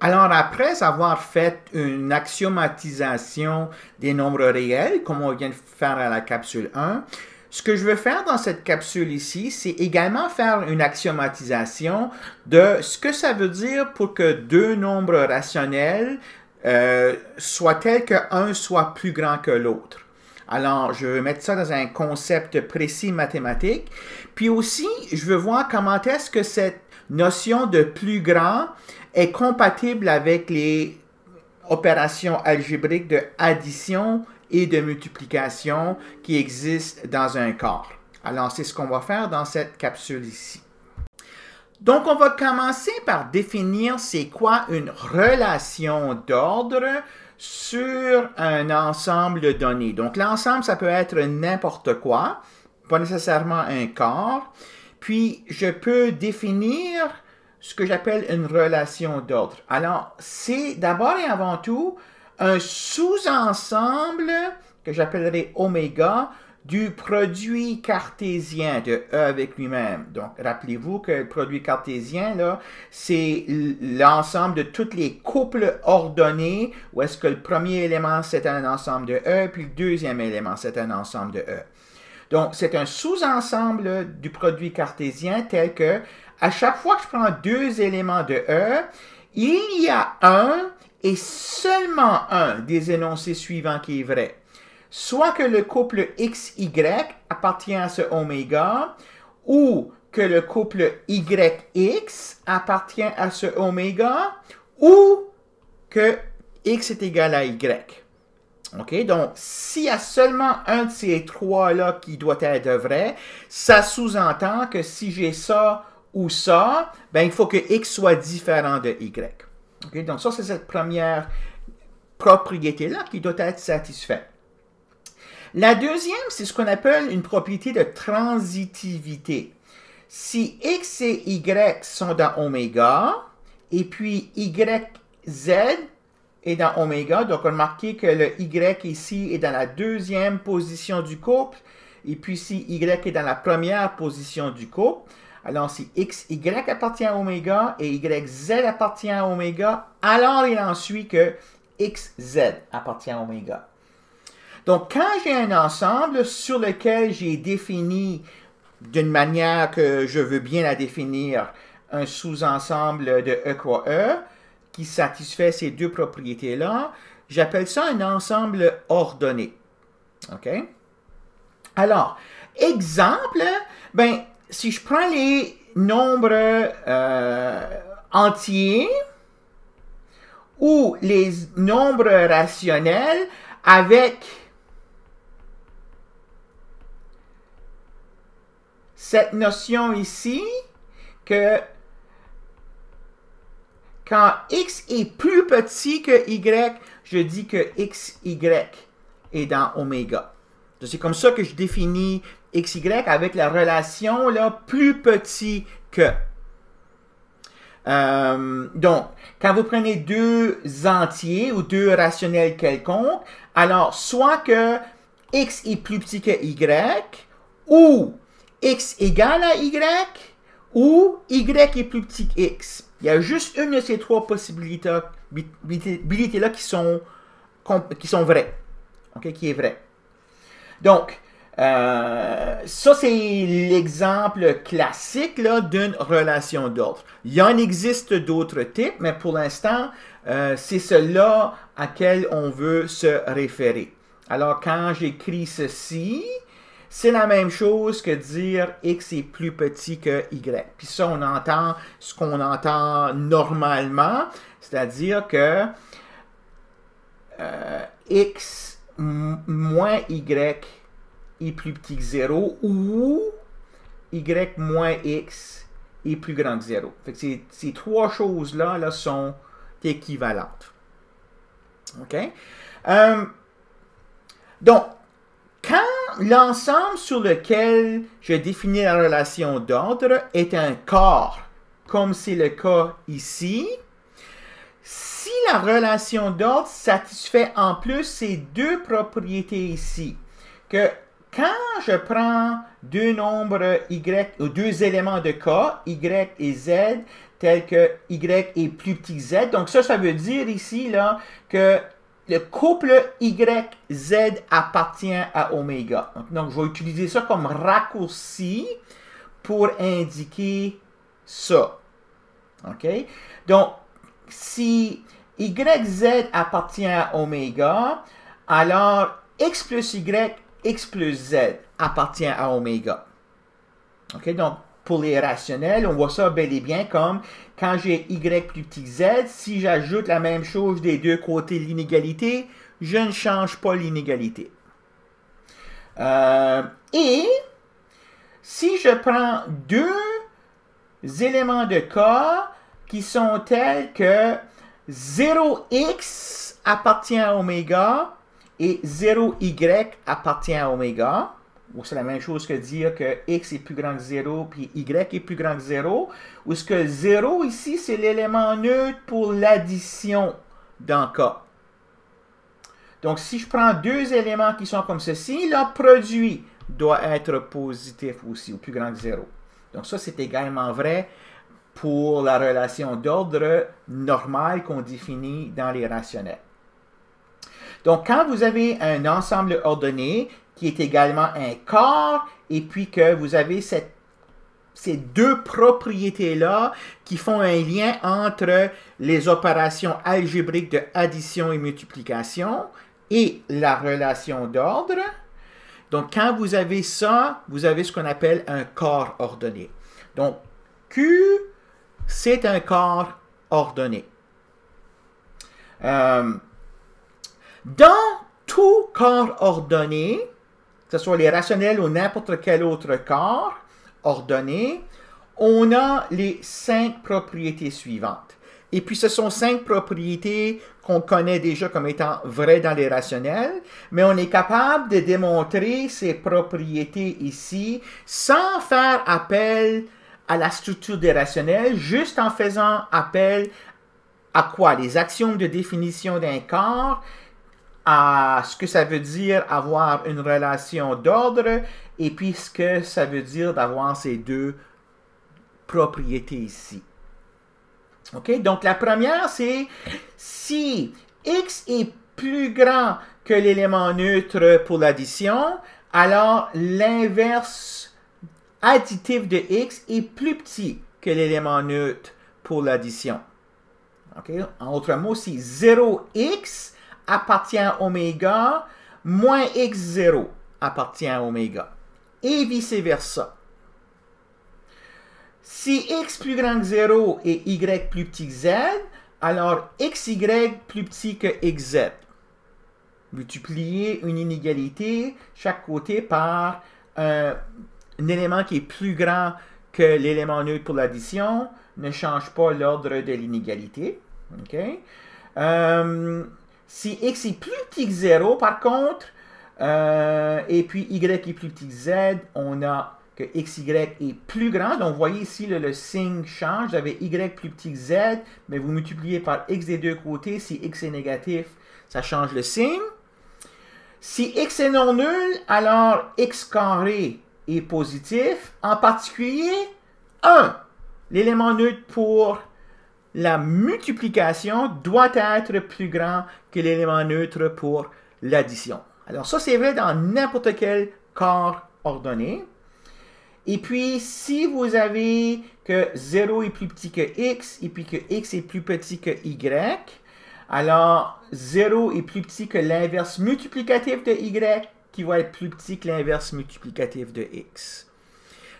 Alors, après avoir fait une axiomatisation des nombres réels, comme on vient de faire à la capsule 1, ce que je veux faire dans cette capsule ici, c'est également faire une axiomatisation de ce que ça veut dire pour que deux nombres rationnels soient tels qu'un soit plus grand que l'autre. Alors, je vais mettre ça dans un concept précis mathématique. Puis aussi, je veux voir comment est-ce que cette notion de plus grand est compatible avec les opérations algébriques de addition et de multiplication qui existent dans un corps. Alors, c'est ce qu'on va faire dans cette capsule ici. Donc, on va commencer par définir c'est quoi une relation d'ordre sur un ensemble de données. Donc, l'ensemble, ça peut être n'importe quoi, pas nécessairement un corps. Puis, je peux définir ce que j'appelle une relation d'ordre. Alors, c'est d'abord et avant tout un sous-ensemble que j'appellerai oméga du produit cartésien de E avec lui-même. Donc, rappelez-vous que le produit cartésien, là, c'est l'ensemble de tous les couples ordonnés où est-ce que le premier élément, c'est un ensemble de E, puis le deuxième élément, c'est un ensemble de E. Donc, c'est un sous-ensemble du produit cartésien tel que, à chaque fois que je prends deux éléments de E, il y a un et seulement un des énoncés suivants qui est vrai. Soit que le couple XY appartient à ce oméga, ou que le couple YX appartient à ce oméga, ou que X est égal à Y. OK? Donc, s'il y a seulement un de ces trois-là qui doit être vrai, ça sous-entend que si j'ai ça ou ça, ben, il faut que X soit différent de Y. OK? Donc, ça, c'est cette première propriété-là qui doit être satisfaite. La deuxième, c'est ce qu'on appelle une propriété de transitivité. Si X et Y sont dans oméga, et puis YZ est dans oméga, donc remarquez que le Y ici est dans la deuxième position du couple, et puis si Y est dans la première position du couple, alors si XY appartient à oméga et YZ appartient à oméga, alors il en suit que XZ appartient à oméga. Donc, quand j'ai un ensemble sur lequel j'ai défini d'une manière que je veux bien la définir, un sous-ensemble de E croix E, qui satisfait ces deux propriétés-là, j'appelle ça un ensemble ordonné. OK? Alors, exemple, ben, si je prends les nombres entiers ou les nombres rationnels avec cette notion ici que quand X est plus petit que Y, je dis que XY est dans oméga. C'est comme ça que je définis XY avec la relation là, plus petit que. Donc, quand vous prenez deux entiers ou deux rationnels quelconques, alors soit que X est plus petit que Y, ou X égale à Y, ou Y est plus petit que X. Il y a juste une de ces trois possibilités-là qui sont vraies. OK, qui est vraie. Donc, ça, c'est l'exemple classique d'une relation d'ordre. Il en existe d'autres types, mais pour l'instant, c'est cela à quel on veut se référer. Alors, quand j'écris ceci, c'est la même chose que dire X est plus petit que Y. Puis ça, on entend ce qu'on entend normalement, c'est-à-dire que X moins Y est plus petit que 0 ou Y moins X est plus grand que 0. Fait que ces trois choses-là là, sont équivalentes. OK? Donc, quand l'ensemble sur lequel je définis la relation d'ordre est un corps, comme c'est le cas ici, si la relation d'ordre satisfait en plus ces deux propriétés ici, que quand je prends deux nombres Y ou deux éléments de K, Y et Z, tel que y est plus petit que z. Donc ça veut dire ici là, que le couple YZ appartient à oméga. Donc, je vais utiliser ça comme raccourci pour indiquer ça. OK? Donc, si YZ appartient à oméga, alors X plus Y, X plus Z appartient à oméga. OK? Donc, pour les rationnels, on voit ça bel et bien comme quand j'ai Y plus petit que Z, si j'ajoute la même chose des deux côtés de l'inégalité, je ne change pas l'inégalité. Et si je prends deux éléments de cas qui sont tels que 0x appartient à oméga et 0y appartient à oméga, c'est la même chose que dire que x est plus grand que 0 puis y est plus grand que 0, ou ce que 0 ici, c'est l'élément neutre pour l'addition dans K. Donc, si je prends deux éléments qui sont comme ceci, leur produit doit être positif aussi, ou plus grand que 0. Donc, ça, c'est également vrai pour la relation d'ordre normale qu'on définit dans les rationnels. Donc, quand vous avez un ensemble ordonné qui est également un quart, et puis que vous avez ces deux propriétés-là qui font un lien entre les opérations algébriques de addition et multiplication et la relation d'ordre. Donc, quand vous avez ça, vous avez ce qu'on appelle un quart ordonné. Donc, Q, c'est un quart ordonné. Dans tout quart ordonné, que ce soit les rationnels ou n'importe quel autre quart ordonné, on a les 5 propriétés suivantes. Et puis, ce sont 5 propriétés qu'on connaît déjà comme étant vraies dans les rationnels, mais on est capable de démontrer ces propriétés ici sans faire appel à la structure des rationnels, juste en faisant appel à quoi? Les axiomes de définition d'un quart, à ce que ça veut dire avoir une relation d'ordre, et puis ce que ça veut dire d'avoir ces deux propriétés ici. OK? Donc, la première, c'est si x est plus grand que l'élément neutre pour l'addition, alors l'inverse additif de x est plus petit que l'élément neutre pour l'addition. OK? En autre mot, si 0x appartient à oméga, moins x0 appartient à oméga. Et vice-versa. Si x plus grand que 0 et y plus petit que z, alors xy plus petit que xz. Multiplier une inégalité chaque côté par un élément qui est plus grand que l'élément neutre pour l'addition ne change pas l'ordre de l'inégalité. Okay? Si x est plus petit que 0, par contre, et puis y est plus petit que z, on a que xy est plus grand. Donc, vous voyez ici, le signe change. Vous avez y plus petit que z, mais vous multipliez par x des deux côtés. Si x est négatif, ça change le signe. Si x est non nul, alors x carré est positif. En particulier, 1. L'élément neutre pour la multiplication doit être plus grand que l'élément neutre pour l'addition. Alors, ça, c'est vrai dans n'importe quel quart ordonné. Et puis, si vous avez que 0 est plus petit que x, et puis que x est plus petit que y, alors 0 est plus petit que l'inverse multiplicatif de y, qui va être plus petit que l'inverse multiplicatif de x.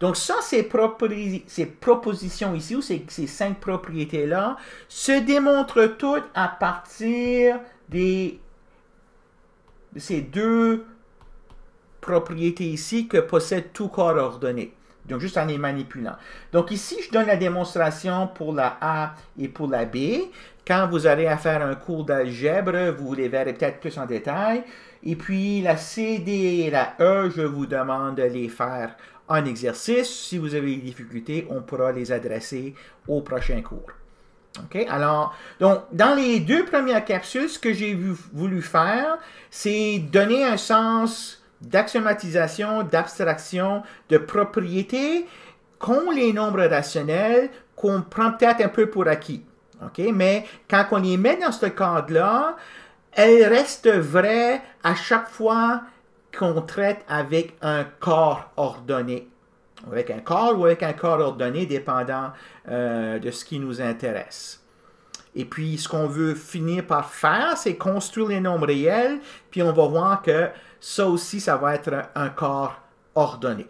Donc ça, ces propositions ici, ou ces 5 propriétés-là, se démontrent toutes à partir de ces deux propriétés ici que possède tout corps ordonné. Donc, juste en les manipulant. Donc, ici, je donne la démonstration pour la A et pour la B. Quand vous aurez à faire un cours d'algèbre, vous les verrez peut-être plus en détail. Et puis, la C, D et la E, je vous demande de les faire en exercice. Si vous avez des difficultés, on pourra les adresser au prochain cours. OK? Alors, donc, dans les deux premières capsules, ce que j'ai voulu faire, c'est donner un sens d'axiomatisation, d'abstraction, de propriétés qu'ont les nombres rationnels qu'on prend peut-être un peu pour acquis. Okay? Mais quand on les met dans ce cadre-là, elles restent vraies à chaque fois qu'on traite avec un corps ordonné. Avec un corps ou avec un corps ordonné, dépendant de ce qui nous intéresse. Et puis, ce qu'on veut finir par faire, c'est construire les nombres réels, puis on va voir que ça aussi, ça va être un corps ordonné.